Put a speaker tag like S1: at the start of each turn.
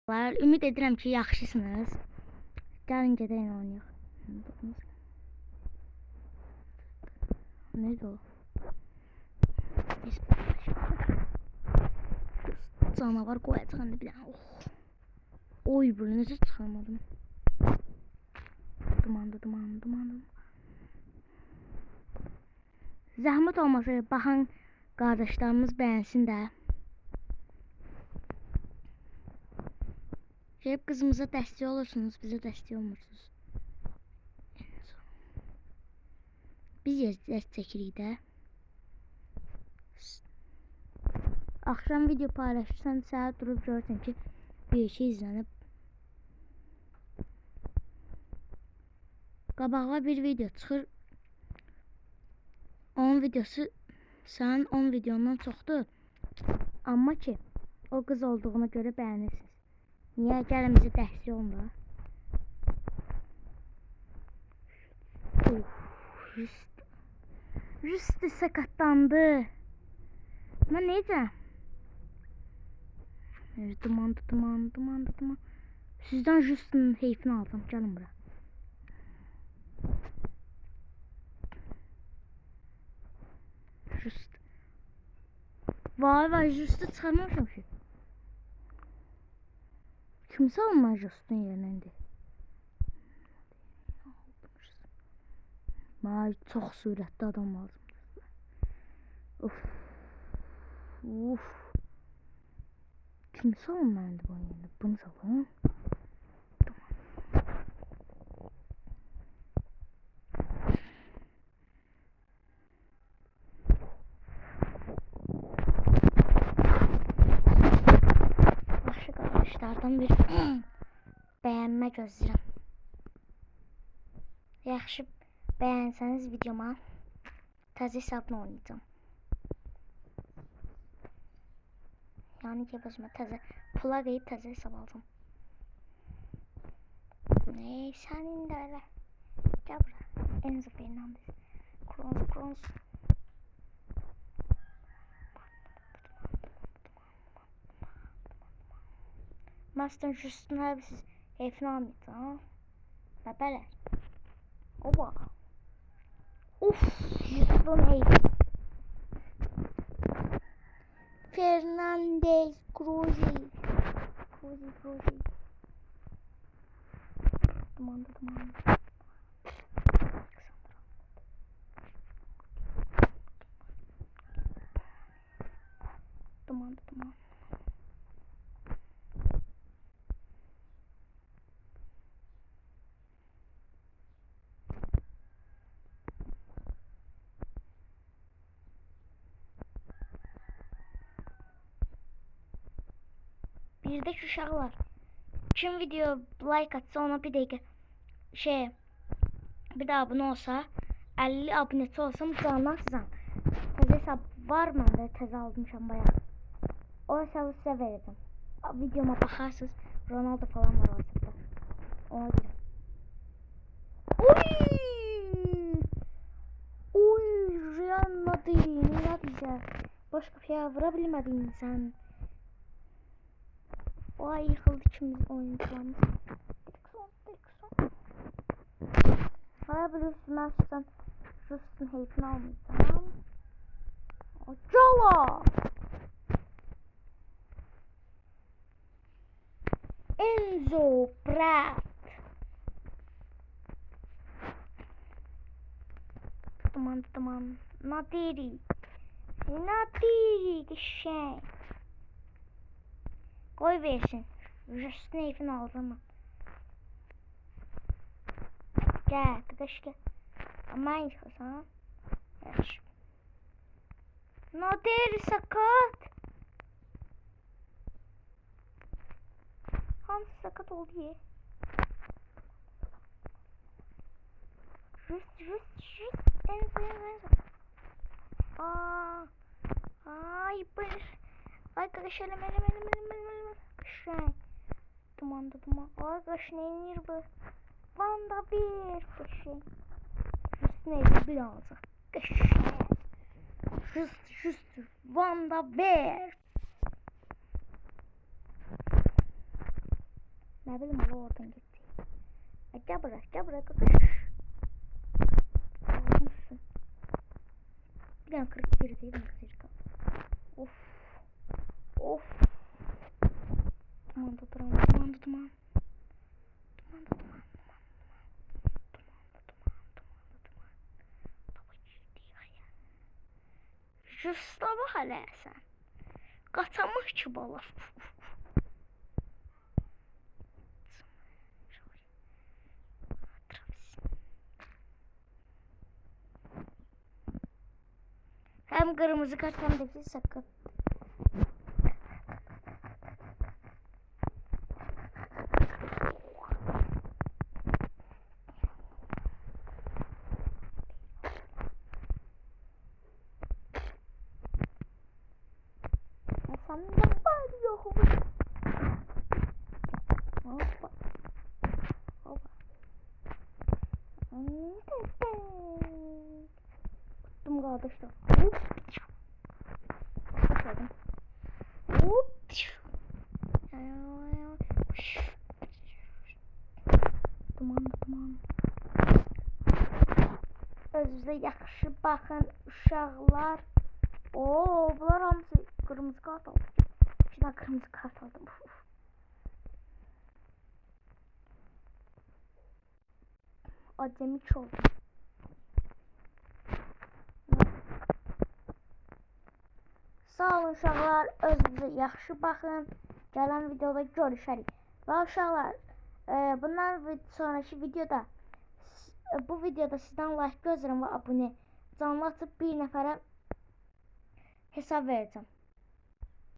S1: Ümid edirəm ki, yaxşısınız. Gəlin gedək oynayaq. Neydi o? Biz canavar qoyacaq indi bir dənə. Oy, bunu necə çıxarmadım? Dumandı. Zəhmət olmasa baxan qardaşlarımız bəyənsin də. Gelip kızımıza dəstək olursunuz, bizə dəstək olmursunuz. Biz dəstək çəkirik də. Axşam video paylaşırsan, səhər durub görürsən ki, bir şey izlənib. Qabağa bir video çıxır. Onun videosu sənin 10 videondan çoxdur. Amma ki, o qız olduğuna görə bəyənirsiniz. Niyə? Gəlin bizə dəstək olun da. Rüstü sakatlandı. Mən necə? Duman. Sizdən Rüstünün heyfini aldım. Gəlin bura. Rüst. Vay, Rüstü çıxarmamışam ki. Kimsə olmaz Rüstün yerinə indi. Mənə çox sürətli adam lazımdır. Uf. Kimsə olmaz indi bunun yerinə. Bunu salın. Arkadaşlardan bir bəyənmə gözləyirəm. Yaxşı bəyənsəniz videoma təzə hesabla oynayacağım. Yəni ki, özümə təzə pula qeyib təzə hesab alacağım. Ney, sənin də elə. Gəl bura. Enzo Fernandez. Kroos. Master Just'un her siz heyfini almayacağım. Və belə. Oba. Uf, Just'un heyfi. Fernandez, Kroos. Duman. Birdeki uşaqlar. Kim video like atsa ona bir dəqiqə bir də abunə olsa, 50 abunəçi olsam canlı atacağım. Təzə hesab var məndə, təzə almışam bayaq. O hesabı sizə verəcəm. Videoma baxarsınız, Ronaldo falan var o hesabda. Ona deyirəm. Oy, Real Madrid, nə bizə? Başqa bir şey vura bilmədin sən. Vay, yıkıldı ikimiz oyuncularımız. Direkson. Hala biliyorsun, ben sizden Rüstün heyfini almayacağım. Acala! Enzo Prat. Duman. Nadiri şey. Koy versin. Rüstün heyfini alacağım. Gel arkadaş gel. Aman yıkılsan. Yaş. Nadiri sakat. Hamsi sakat oldu ya. Rüst. Enzo. Ay bir. Arkadaşlar hemen. Kışay. Duman. Arkadaş neyinir bu? Vanda bir kışay. Rüst neydi bir alacak. Kışay. Rüst. Vanda bir. Ne bileyim Allah oradan gitti. Gel buraya kız. Olmuşsun. Bir tane 41 değil mi kızcık? Of. Duman. Justa bak hele sen. Qaçamış ki bala. Hem kırmızı kart hem de ki sakın. Sen de var yok. Hoppa. Tuttum kardeşler. Başladım. Duman. Özünüzə yaxşı baxın uşaqlar. Bunlar hamısı kırmızı kart aldı. İki tane kırmızı kart aldım. Acemik oldum. Sağ olun uşaqlar, özünüzə yaxşı baxın. Gələn videoda görüşərik. Və uşaqlar, bundan sonraki videoda bu videoda sizdən like gözləyirəm və abunə canlı açıb bir nəfərə hesab verəcəm.